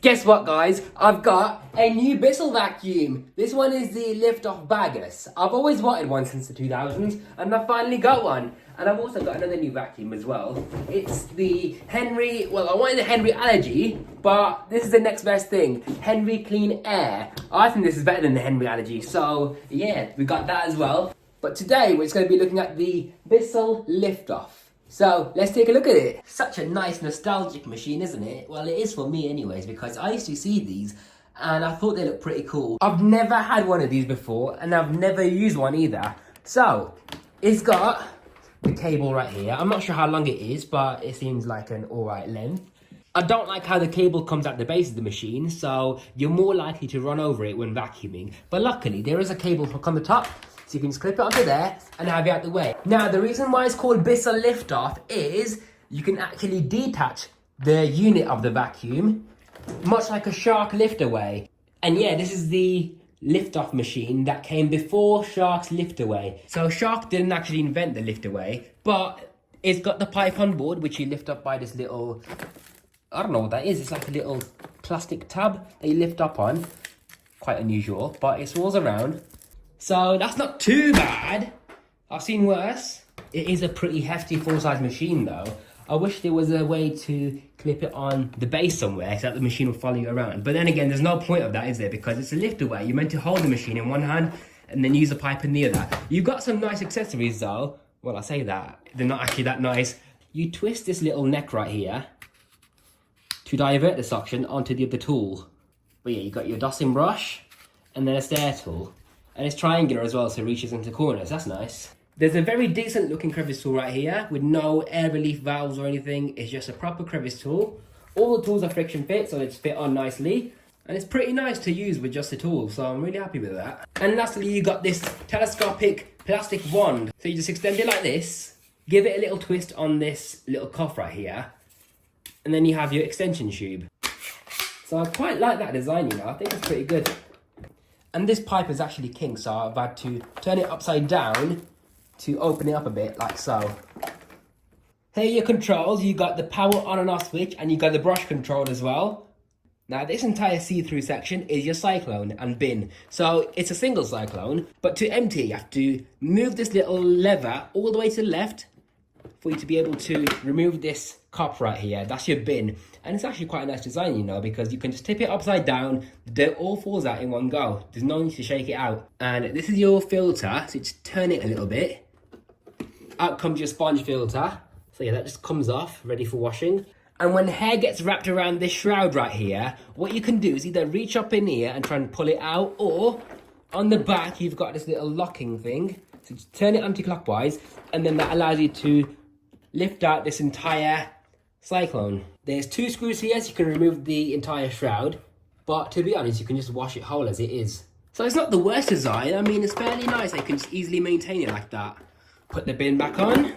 Guess what, guys? I've got a new Bissell vacuum. This one is the Lift-off Baggers. I've always wanted one since the 2000s, and I finally got one. And I've also got another new vacuum as well. It's the Henry, well, I wanted the Henry Allergy, but this is the next best thing. Henry Clean Air. I think this is better than the Henry Allergy, so yeah, we got that as well. But today, we're just going to be looking at the Bissell Lift-off. So, let's take a look at it. Such a nice nostalgic machine, isn't it? Well, it is for me anyways, because I used to see these and I thought they looked pretty cool. I've never had one of these before, and I've never used one either. So, it's got the cable right here. I'm not sure how long it is, but it seems like an alright length. I don't like how the cable comes at the base of the machine, so you're more likely to run over it when vacuuming. But luckily, there is a cable hook on the top, so you can just clip it onto there and have it out the way. Now, the reason why it's called Bissell Lift-off is you can actually detach the unit of the vacuum, much like a Shark lift-away. And yeah, this is the lift-off machine that came before Shark's lift-away. So Shark didn't actually invent the lift-away, but it's got the pipe on board, which you lift up by this little, I don't know what that is. It's like a little plastic tab that you lift up on. Quite unusual, but it swirls around. So that's not too bad. I've seen worse. It is a pretty hefty full-size machine though. I wish there was a way to clip it on the base somewhere so that the machine will follow you around. But then again, there's no point of that, is there? Because it's a lift away. You're meant to hold the machine in one hand and then use the pipe in the other. You've got some nice accessories though. Well, I say that. They're not actually that nice. You twist this little neck right here to divert the suction onto the other tool. But yeah, you got your dosing brush and then a stair tool. And it's triangular as well, so it reaches into corners. That's nice. There's a very decent looking crevice tool right here with no air relief valves or anything. It's just a proper crevice tool. All the tools are friction fit, so they just fit on nicely. And it's pretty nice to use with just the tools, so I'm really happy with that. And lastly, you got this telescopic plastic wand. So you just extend it like this, give it a little twist on this little cuff right here, and then you have your extension tube. So I quite like that design, you know. I think it's pretty good. And this pipe is actually king, so I've had to turn it upside down to open it up a bit, like so. Here are your controls. You got the power on and off switch, and you got the brush control as well. Now, this entire see-through section is your cyclone and bin. So it's a single cyclone, but to empty, you have to move this little lever all the way to the left for you to be able to remove this cup right here. That's your bin. And it's actually quite a nice design, you know, because you can just tip it upside down, the dirt all falls out in one go. There's no need to shake it out. And this is your filter, so just turn it a little bit. Out comes your sponge filter. So yeah, that just comes off, ready for washing. And when hair gets wrapped around this shroud right here, what you can do is either reach up in here and try and pull it out, or on the back, you've got this little locking thing. So just turn it anti-clockwise, and then that allows you to lift out this entire cyclone. There's two screws here, so you can remove the entire shroud, but to be honest, you can just wash it whole as it is. So it's not the worst design. I mean, it's fairly nice. You can just easily maintain it like that. Put the bin back on,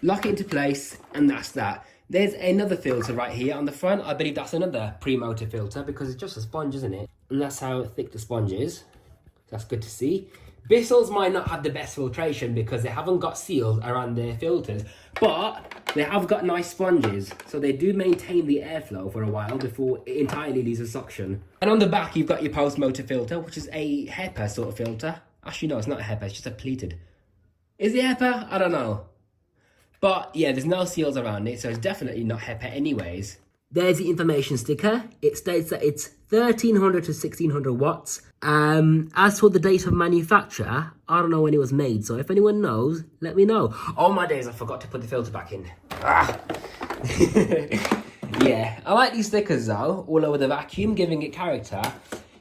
lock it into place, and that's that. There's another filter right here on the front. I believe that's another pre-motor filter because it's just a sponge, isn't it? And that's how thick the sponge is. That's good to see. Bissell's might not have the best filtration because they haven't got seals around their filters, but they have got nice sponges, so they do maintain the airflow for a while before it entirely loses suction. And on the back, you've got your post-motor filter, which is a HEPA sort of filter. Actually, no, it's not a HEPA, it's just a pleated. Is it HEPA? I don't know. But yeah, there's no seals around it, so it's definitely not HEPA anyways. There's the information sticker. It states that it's 1300 to 1600 watts. As for the date of manufacture, I don't know when it was made, so if anyone knows, let me know. Oh my days, I forgot to put the filter back in. Ah. Yeah, I like these stickers though, all over the vacuum, giving it character.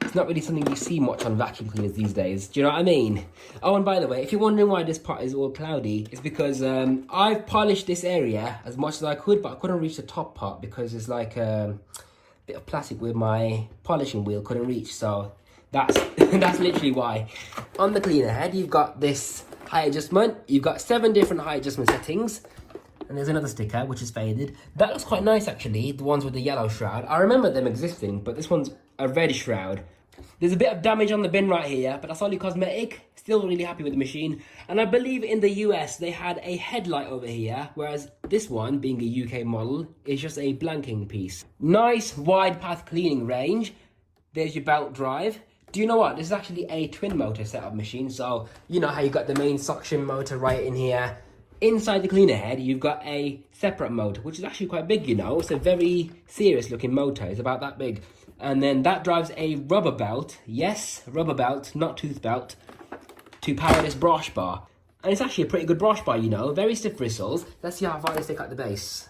It's not really something you see much on vacuum cleaners these days. Do you know what I mean? Oh, and by the way, if you're wondering why this part is all cloudy, it's because I've polished this area as much as I could, but I couldn't reach the top part because there's like a bit of plastic with my polishing wheel couldn't reach. So that's that's literally why. On the cleaner head, you've got this height adjustment. You've got 7 different height adjustment settings. And there's another sticker, which is faded. That looks quite nice, actually, the ones with the yellow shroud. I remember them existing, but this one's a red shroud. There's a bit of damage on the bin right here, but that's only cosmetic. Still really happy with the machine. And I believe in the US they had a headlight over here, whereas this one, being a UK model, is just a blanking piece. Nice wide path cleaning range. There's your belt drive. Do you know what? This is actually a twin motor setup machine. So you know how you got the main suction motor right in here. Inside the cleaner head, you've got a separate motor, which is actually quite big, you know. It's a very serious looking motor. It's about that big. And then that drives a rubber belt. Yes, rubber belt, not tooth belt, to power this brush bar. And it's actually a pretty good brush bar, you know. Very stiff bristles. Let's see how far they stick out the base.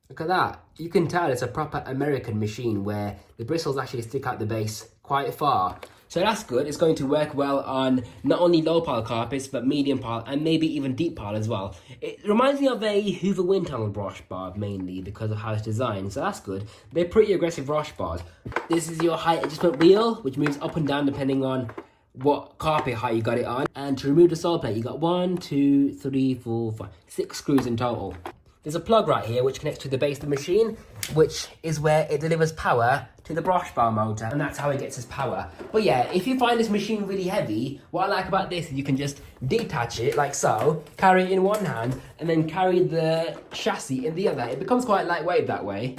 Look at that. You can tell it's a proper American machine where the bristles actually stick out the base quite far. So that's good. It's going to work well on not only low pile carpets, but medium pile and maybe even deep pile as well. It reminds me of a Hoover wind tunnel brush bar mainly because of how it's designed. So that's good. They're pretty aggressive brush bars. This is your height adjustment wheel, which moves up and down depending on what carpet height you got it on. And to remove the sole plate, you got 1, 2, 3, 4, 5, 6 screws in total. There's a plug right here which connects to the base of the machine, which is where it delivers power to the brush bar motor, and that's how it gets its power. But yeah, if you find this machine really heavy, what I like about this is you can just detach it like so, carry it in one hand, and then carry the chassis in the other. It becomes quite lightweight that way.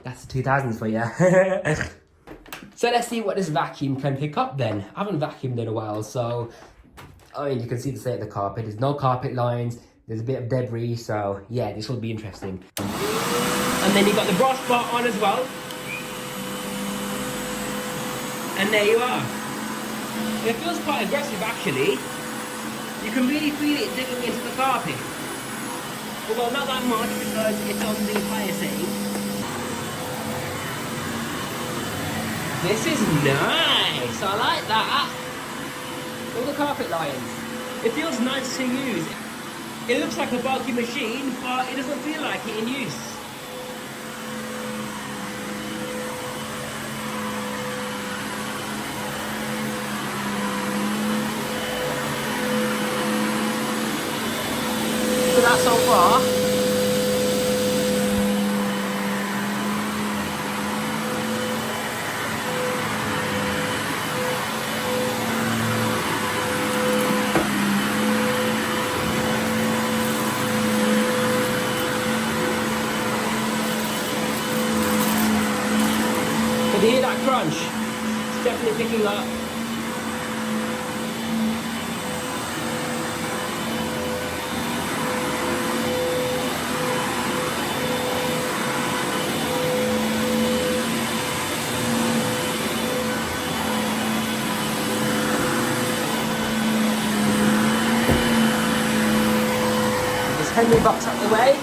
That's the 2000s for you. So let's see what this vacuum can pick up then. I haven't vacuumed in a while, so I mean, you can see the state of the carpet. There's no carpet lines. There's a bit of debris, so yeah, this will be interesting. And then you've got the brush bar on as well. And there you are. It feels quite aggressive actually. You can really feel it digging into the carpet. Although not that much because it's on the higher setting. This is nice, I like that. All the carpet lines. It feels nice to use. It looks like a bulky machine, but it doesn't feel like it in use. Look at that so far. Can you hear that crunch? It's definitely picking up. There's Henry box up the way.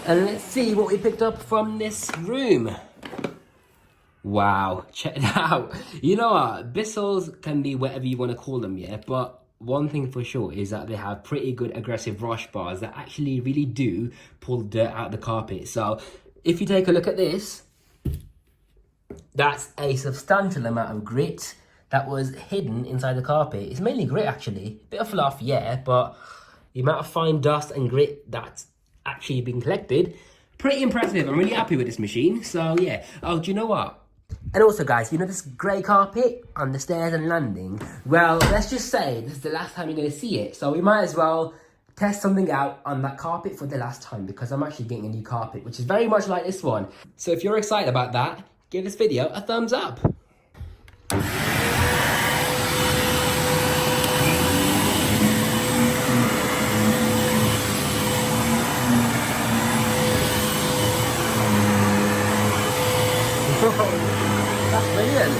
And let's see what we picked up from this room. Wow, check it out. You know what, Bissells can be whatever you want to call them, yeah? But one thing for sure is that they have pretty good aggressive brush bars that actually really do pull the dirt out of the carpet. So if you take a look at this, that's a substantial amount of grit that was hidden inside the carpet. It's mainly grit actually, bit of fluff, yeah, but the amount of fine dust and grit that's actually been collected, pretty impressive. I'm really happy with this machine. So yeah, oh, do you know what? And also guys, you know this grey carpet on the stairs and landing? Well, let's just say this is the last time you're going to see it. So we might as well test something out on that carpet for the last time because I'm actually getting a new carpet, which is very much like this one. So if you're excited about that, give this video a thumbs up. That's brilliant.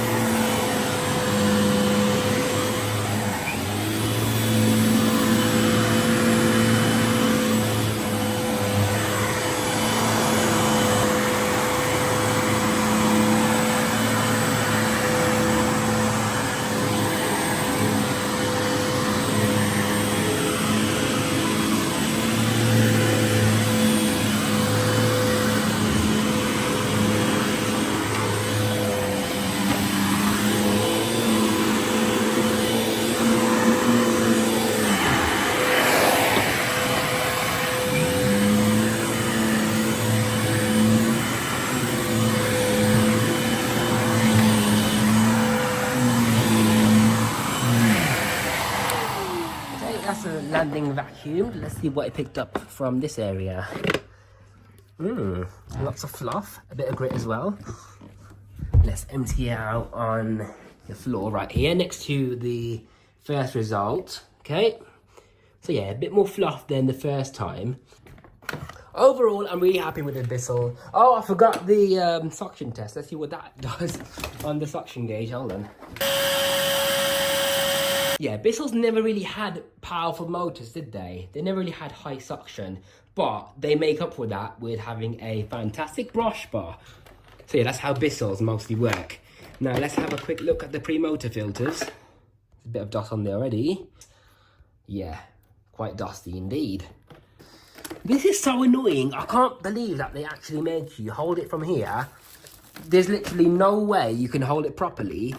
standing vacuumed. Let's see what it picked up from this area. Lots of fluff, a bit of grit as well. Let's empty it out on the floor right here next to the first result. Okay, so yeah, a bit more fluff than the first time. Overall, I'm really happy with the Bissell. Oh, I forgot the suction test. Let's see what that does on the suction gauge. Hold on. Yeah, Bissell's never really had powerful motors, did they? They never really had high suction, but they make up for that with having a fantastic brush bar. So yeah, that's how Bissell's mostly work. Now let's have a quick look at the pre-motor filters. There's a bit of dust on there already. Yeah, quite dusty indeed. This is so annoying. I can't believe that they actually made you hold it from here. There's literally no way you can hold it properly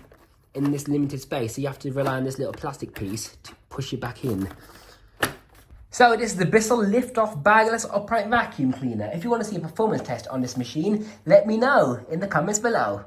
in this limited space, so you have to rely on this little plastic piece to push it back in. So this is the Bissell Lift-off bagless upright vacuum cleaner. If you want to see a performance test on this machine, let me know in the comments below.